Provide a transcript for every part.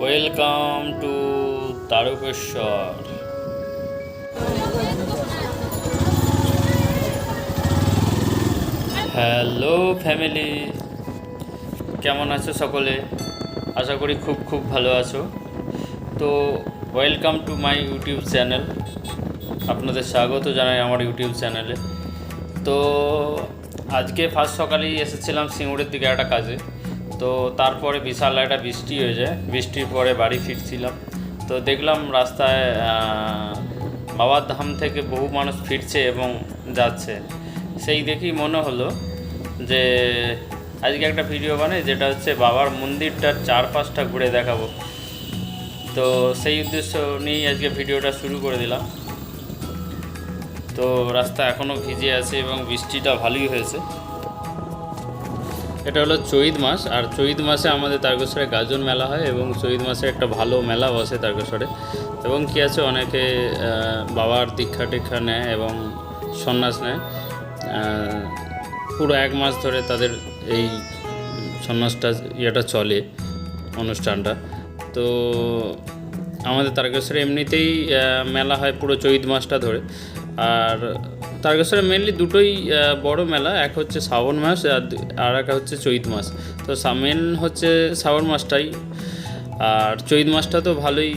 Welcome to Tarakeswar. Hello family, কেমন আছো সকলে? আশা করি খুব খুব ভালো আছো। তো welcome to my YouTube channel, আপনাদের স্বাগত জানাই আমার ইউটিউব চ্যানেলে। তো আজকে ফার্স্ট সকালেই এসেছিলাম সিঙ্গুরের দিকে একটা কাজে। তো তারপরে বিশাল একটা বৃষ্টি হয়ে যায়, বৃষ্টির পরে বাড়ি ফিরছিলাম। তো দেখলাম রাস্তায় বাবার ধাম থেকে বহু মানুষ ফিরছে এবং যাচ্ছে। সেই দেখেই মনে হলো যে আজকে একটা ভিডিও বানাই, যেটা হচ্ছে বাবার মন্দিরটার চারপাশটা ঘুরে দেখাবো। তো সেই উদ্দেশ্য নিয়েই আজকে ভিডিওটা শুরু করে দিলাম। তো রাস্তা এখনও ভিজে আছে এবং বৃষ্টিটা ভালোই হয়েছে। এটা হলো চৈত মাস, আর চৈত মাসে আমাদের তারকেশ্বরে গাজন মেলা হয় এবং চৈত মাসে একটা ভালো মেলা বসে তারকেশ্বরে। এবং কী আছে, অনেকে বাবার দীক্ষা টিক্ষা নেয় এবং সন্ন্যাস নেয়। পুরো এক মাস ধরে তাদের এই সন্ন্যাসটা চলে, অনুষ্ঠানটা। তো আমাদের তারকেশ্বরে এমনিতেই মেলা হয় পুরো চৈত মাসটা ধরে। আর তারকেশ্বরে মেনলি দুটোই বড় মেলা, এক হচ্ছে শ্রাবণ মাস আর এক হচ্ছে চৈত মাস। তো মেন হচ্ছে শ্রাবণ মাসটাই, আর চৈত মাসটা তো ভালোই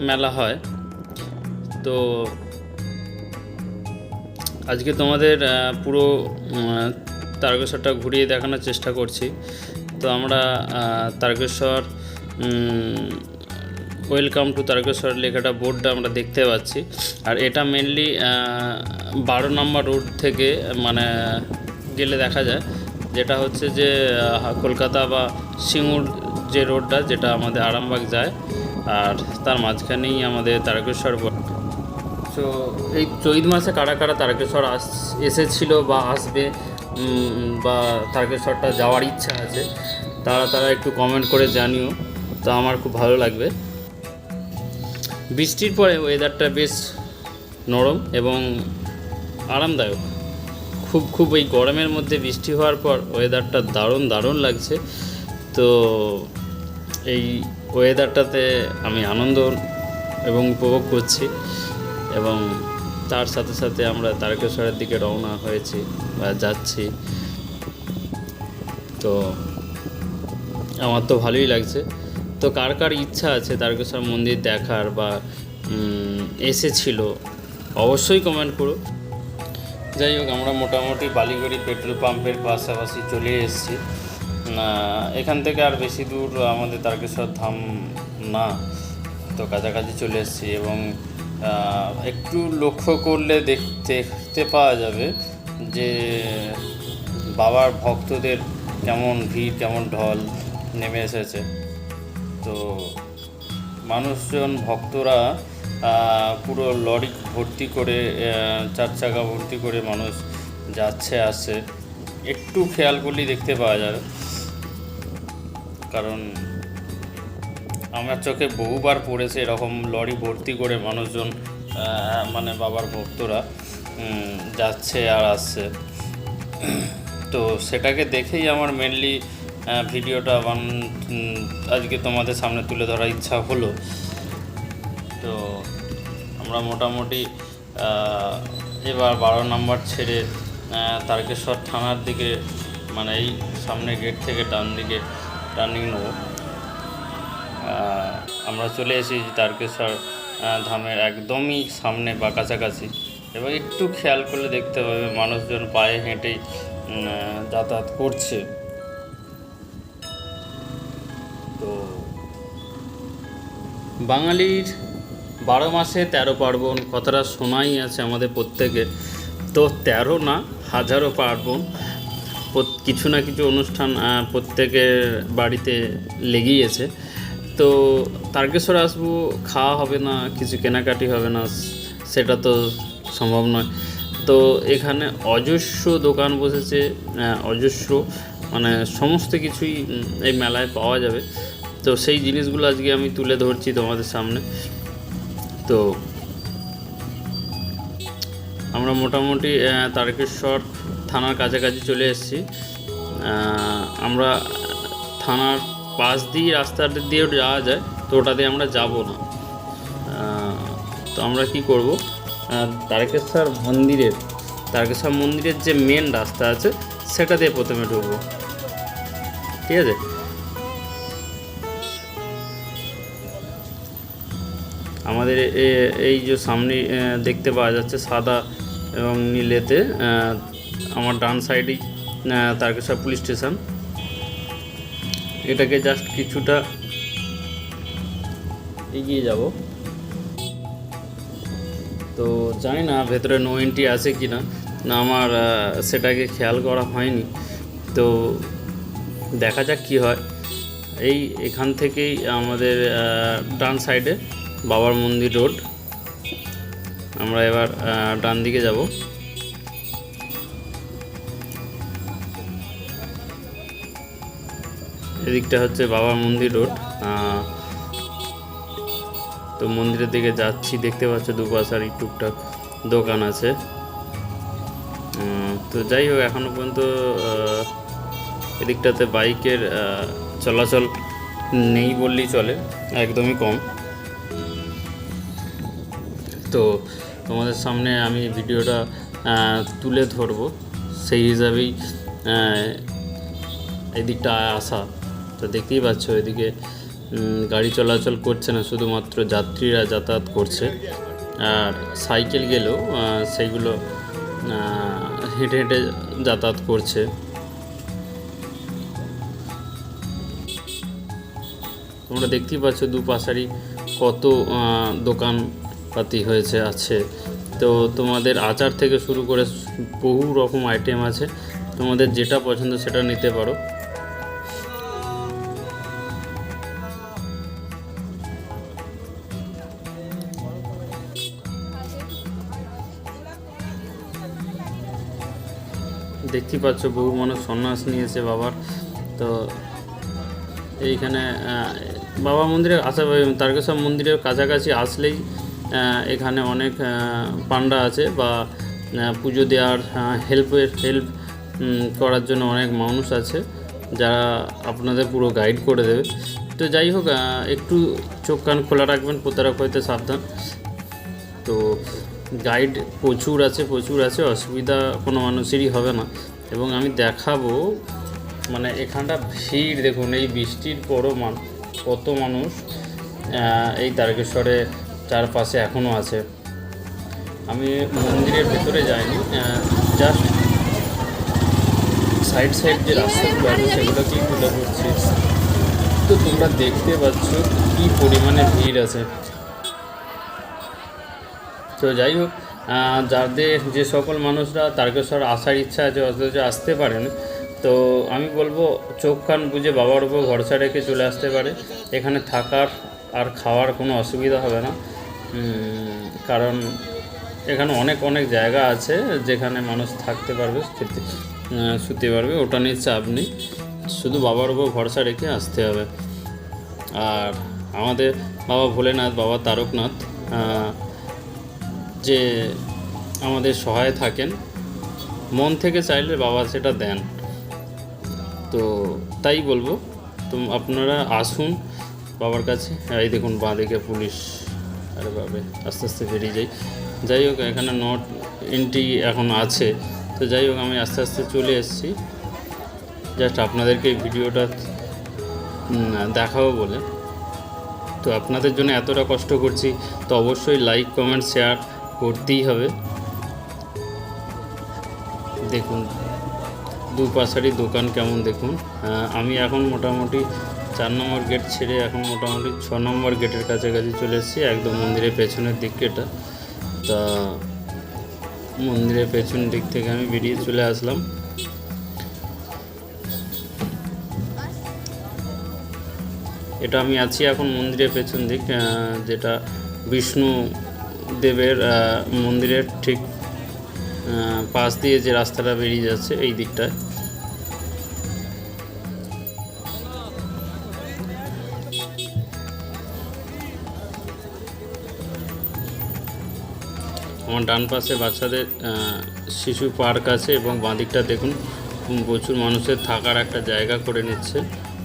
মেলা হয়। তো আজকে তোমাদের পুরো তারকেশ্বরটা ঘুরিয়ে দেখানোর চেষ্টা করছি। তো আমরা তারকেশ্বর ওয়েলকাম টু তারকেশ্বর লেখাটা বোর্ডটা আমরা দেখতে পাচ্ছি। আর এটা মেনলি 12 নম্বর রোড থেকে মানে গেলে দেখা যায়, যেটা হচ্ছে যে কলকাতা বা সিঙ্গুর যে রোডটা, যেটা আমাদের আরামবাগ যায়, আর তার মাঝখানেই আমাদের তারকেশ্বর। তো এই চৈত মাসে কারা কারা তারকেশ্বর এসেছিল বা আসবে, বা তারকেশ্বরটা যাওয়ার ইচ্ছা আছে, তারা একটু কমেন্ট করে জানিও। তো আমার খুব ভালো লাগবে। বৃষ্টির পরে ওয়েদারটা বেশ নরম এবং আরামদায়ক। খুব এই গরমের মধ্যে বৃষ্টি হওয়ার পর ওয়েদারটা দারুণ লাগছে। তো এই ওয়েদারটাতে আমি আনন্দ এবং উপভোগ করছি, এবং তার সাথে সাথে আমরা তারকেশ্বরের দিকে রওনা হয়েছি বা যাচ্ছি। তো আমার তো ভালোই লাগছে। তো কার কার ইচ্ছা আছে তারকেশ্বর মন্দির দেখার বা এসেছিল, অবশ্যই কমেন্ট করো। যাই হোক, আমরা মোটামুটি বালিগড়ি পেট্রোল পাম্পের পাশাপাশি চলে এসেছি। এখান থেকে আর বেশি দূর আমাদের তারকেশ্বর ধাম না, তো কাছাকাছি চলে এসেছি। এবং একটু লক্ষ্য করলে দেখতে পাওয়া যাবে যে বাবার ভক্তদের কেমন ভিড়, কেমন ঢল নেমে এসেছে। তো মানুষজন, ভক্তরা পুরো লরি ভর্তি করে, 4 চাকা ভর্তি করে মানুষ যাচ্ছে আসছে। একটু খেয়াল করলেই দেখতে পাওয়া যাবে, কারণ আমার চোখে বহুবার পড়েছে এরকম লরি ভর্তি করে মানুষজন, মানে বাবার ভক্তরা যাচ্ছে আর আসছে। তো সেটাকে দেখেই আমার মেনলি ভিডিওটা আজকে তোমাদের সামনে তুলে ধরার ইচ্ছা হলো। তো আমরা মোটামুটি এবার 12 নম্বর ছেড়ে তারকেশ্বর থানার দিকে, মানে এই সামনে গেট থেকে ডান দিকে টার্নিং নেব। আমরা চলে এসেছি তারকেশ্বর ধামের একদমই সামনে বা কাছাকাছি। এবং একটু খেয়াল করলে দেখতে পাবে মানুষজন পায়ে হেঁটেই যাতায়াত করছে। তো বাঙালির 12 মাসে 13 পার্বণ কথাটা শোনাই আছে আমাদের প্রত্যেকের। তো 13 না, হাজারো পার্বণ, কিছু না কিছু অনুষ্ঠান প্রত্যেকের বাড়িতে লেগেই আছে। তো তারকেশ্বর আসবো, খাওয়া হবে না, কিছু কেনাকাটি হবে না, সেটা তো সম্ভব নয়। তো এখানে অজস্র দোকান বসেছে, অজস্র, মানে সমস্ত কিছুই এই মেলায় পাওয়া যাবে। তো সেই জিনিসগুলো আজকে আমি তুলে ধরছি তোমাদের সামনে। তো আমরা মোটামুটি তারকেশ্বর থানার কাছাকাছি চলে এসেছি। আমরা থানার পাশ দিয়ে রাস্তাটা দিয়েও যাওয়া যায়, তো ওটাতে আমরা যাব না। তো আমরা কি করব, তারকেশ্বর মন্দিরের যে মেন রাস্তা আছে সেটা দিয়ে প্রথমে ঢুকবো, ঠিক আছে। আমাদের এই যে সামনে দেখতে পাওয়া যাচ্ছে সাদা এবং নীলেতে, আমার ডান সাইডেই তারকেশ্বর পুলিশ স্টেশন। এটাকে জাস্ট কিছুটা এগিয়ে যাব। তো জানি না ভেতরে নো এন্ট্রি আছে কি না, আমার সেটাকে খেয়াল করা হয়নি। তো দেখা যাক কী হয়। এখান থেকেই আমাদের ডান সাইডে বাবার মন্দির রোড। আমরা এবার ডান দিকে যাব। এদিকটা হচ্ছে বাবার মন্দির রোড। তো মন্দিরের দিকে যাচ্ছি, দেখতে পাচ্ছ দুপাশারই টুকটাক দোকান আছে। তো যাই হোক, এখনও পর্যন্ত এদিকটাতে বাইকের চলাচল নেই বললেই চলে, একদমই কম। তো তোমাদের সামনে আমি ভিডিওটা তুলে ধরবো, সেই হিসাবেই এদিকটা আসা। তো দেখতেই পাচ্ছ এদিকে গাড়ি চলাচল করছে না, শুধুমাত্র যাত্রীরা যাতায়াত করছে। আর সাইকেল গেলেও সেইগুলো হেঁটে হেঁটে যাতায়াত করছে। তোমরা দেখতেই পাচ্ছ দুপাশারই কত দোকানপাতি আছে। তো তোমাদের আচার থেকে শুরু করে বহু রকম আইটেম আছে, তোমাদের যেটা পছন্দ সেটা নিতে পারো। দেখতেই পাচ্ছ বহু মানুষ সন্ন্যাস নিয়েছে বাবার। তো এইখানে বাবা মন্দিরে আসা, তারকেশ্বর মন্দিরের কাছাকাছি আসলেই এখানে অনেক পান্ডা আছে বা পুজো দেওয়ার হেল্প করার জন্য অনেক মানুষ আছে, যারা আপনাদের পুরো গাইড করে দেবে। তো যাই হোক, একটু চোখ কান খোলা রাখবেন, প্রতারক হইতে সাবধান। তো গাইড প্রচুর আছে, অসুবিধা কোনো মানুষেরই হবে না। এবং আমি দেখাবো, মানে এখানটা ভিড় দেখুন, এই বৃষ্টির পরও কত মানুষ এই তারকেশ্বরে চারপাশে এখনও আছে। আমি মন্দিরের ভেতরে যাইনি, জাস্ট সাইড যে রাস্তাগুলো আছে সেগুলোকেই তুলে ধরছি। তো তোমরা দেখতে পাচ্ছ কী পরিমাণে ভিড় আছে। তো যাই হোক, যাদের যে সকল মানুষরা তারকেশ্বর আসার ইচ্ছা আছে অথচ আসতে পারেন, তো আমি বলবো চোখ কান বুঝে বাবার উপর ভরসা রেখে চলে আসতে পারে। এখানে থাকার আর খাওয়ার কোনো অসুবিধা হবে না, কারণ এখানে অনেক জায়গা আছে যেখানে মানুষ থাকতে পারবে, শুতে পারবে, ওটা নিয়ে চাপ নেই। শুধু বাবার উপর ভরসা রেখে আসতে হবে। আর আমাদের বাবা ভোলেনাথ, বাবা তারকনাথ যে আমাদের সহায় থাকেন, মন থেকে চাইলে বাবা সেটা দেন। তো তাই বলবো, তো আপনারা আসুন বাবার কাছে। এই দেখুন বাঁ দিকে পুলিশ, আরে বাবে আস্তে আস্তে বেরিয়ে যাই হোক, এখানে নট এন্ট্রি এখন আছে। তো যাই হোক, আমি আস্তে আস্তে চলে এসেছি, জাস্ট আপনাদেরকে ভিডিওটা দেখাবো বলে। তো আপনাদের জন্য এতটা কষ্ট করছি, তো অবশ্যই লাইক কমেন্ট শেয়ার করতেই হবে। দেখুন দুপাশারই দোকান কেমন দেখুন। আমি এখন মোটামুটি 4 নম্বর গেট ছেড়ে এখন মোটামুটি 6 নম্বর গেটের কাছাকাছি চলে এসেছি, একদম মন্দিরের পেছনের দিকে। এটা তা মন্দিরের পেছন দিক থেকে আমি বেরিয়ে চলে আসলাম। এটা আমি আছি এখন মন্দিরের পেছন দিক, যেটা বিষ্ণু দেবের মন্দিরের ঠিক পাশ দিয়ে যে রাস্তাটা বেরিয়ে যাচ্ছে এই দিকটায়। আমার ডান পাশে বাচ্চাদের শিশু পার্ক আছে এবং বাঁ দিকটা দেখুন প্রচুর মানুষের থাকার একটা জায়গা করে নিচ্ছে।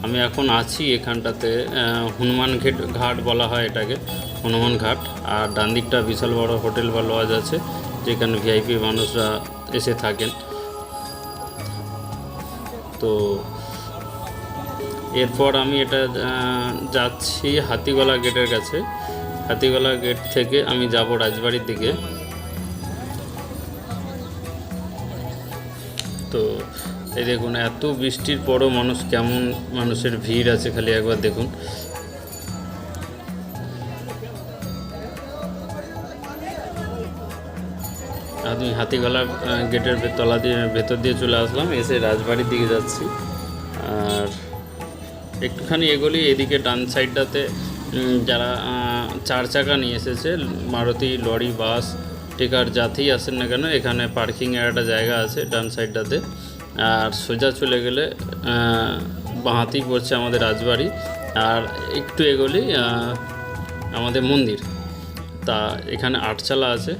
আমি এখন আছি এখানটাতে, হনুমান ঘাট বলা হয় এটাকে, হনুমান ঘাট। আর ডান দিকটা বিশাল বড় হোটেল বা লজ আছে, যেখানে ভিআইপি মানুষরা এসে থাকেন। তো এরপর আমি এটা যাচ্ছি হাতিগলা গেটের কাছে। হাতিগলা গেট থেকে আমি যাব রাজবাড়ির দিকে। তো এই দেখুন, এত বৃষ্টির পরও মানুষ কেমন, মানুষের ভিড় আছে খালি একবার দেখুন। আমি হাতিগলা গেটের তলা দিয়ে ভেতর দিয়ে চলে আসলাম, এসে রাজবাড়ির দিকে যাচ্ছি। আর একটুখানি এগোলি, এদিকে ডান সাইডটাতে যারা 4 চাকা নিয়ে এসেছে, মারুতি, লরি, বাস, টেকার যাতেই আসেন না কেন, এখানে পার্কিংয়ের একটা জায়গা আছে ডান সাইডটাতে। আর সোজা চলে গেলে বাঁহাতেই পড়ছে আমাদের রাজবাড়ি। আর একটু এগোলি আমাদের মন্দির। তা এখানে আটচালা আছে,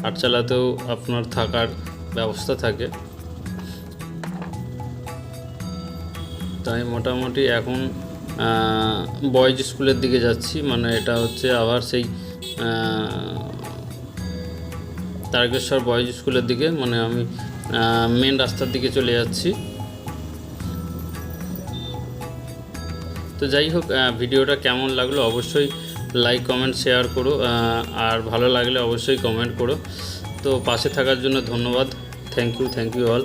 আটচালাতেও আপনার থাকার ব্যবস্থা থাকে। তাই মোটামুটি এখন বয়েজ স্কুলের দিকে যাচ্ছি, মানে এটা হচ্ছে আবার সেই তারকেশ্বর বয়েজ স্কুলের দিকে, মানে আমি মেন রাস্তার দিকে চলে যাচ্ছি। তো যাই হোক, ভিডিওটা কেমন লাগলো অবশ্যই লাইক, কমেন্ট, শেয়ার করো। আর ভালো লাগলে অবশ্যই কমেন্ট করো। তো পাশে থাকার জন্য ধন্যবাদ। Thank you all.